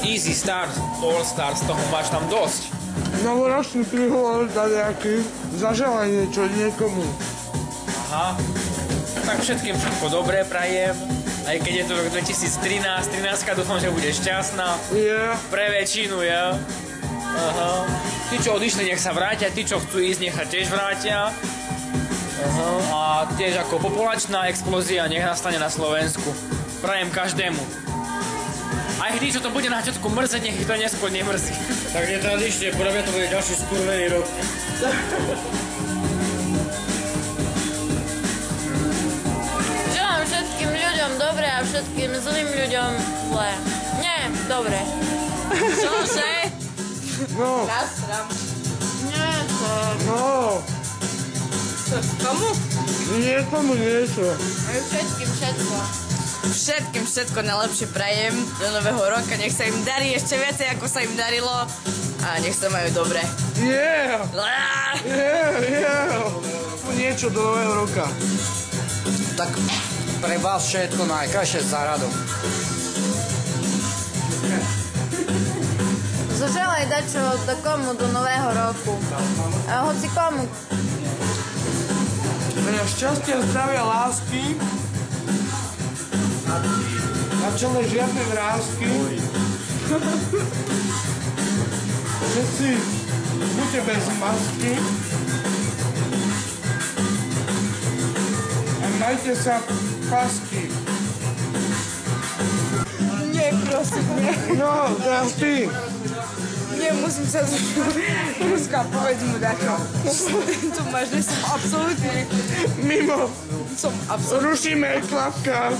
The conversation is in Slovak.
Easy Stars, All Stars, toho máš tam dosť. Novoročný príhovor dajaký, zaželaj niečo niekomu. Aha. Tak všetkým všetko dobré prajem. Aj keď je to rok 2013, 13 dúfam, že budeš šťastná. Pre väčšinu, ja. Aha. Tí, čo odišli, nech sa vrátia, tí, čo chcú ísť, nech sa tiež vrátia. Aha. A tiež ako populačná explózia nech nastane na Slovensku. Prajem každému. Aj tí, čo to bude na začiatku mrzeť, nech ich to neskôr nemrzí. Tak netradične, podľa mňa to bude ďalší skurvený rok. Želám všetkým ľuďom dobre a všetkým zlým ľuďom zlé. Nie, dobre. Čože? No. Nasram. Nie, to... No. Komu? Niekomu niečo. Všetkým všetko. Všetkým všetko najlepšie prajem do nového roka. Nech sa im darí ešte viacej, ako sa im darilo. A nech sa majú dobre. Yeah! Niečo do nového roka. Tak pre vás všetko najkrajšie za radom. Zaželaj dačo do komu do nového roku. A hoci komu. Veľa šťastia, zdravia, lásky. Na čele žiadne vrásky. Všetci buďte bez masky. A majte sa pasky. Nie, prosím, nie. No, teraz ty. Nie, musím sa Ruska, povedz mu dačo. Tu máš, že som absolútne... Mimo. Som absolútne... Rušíme klapka.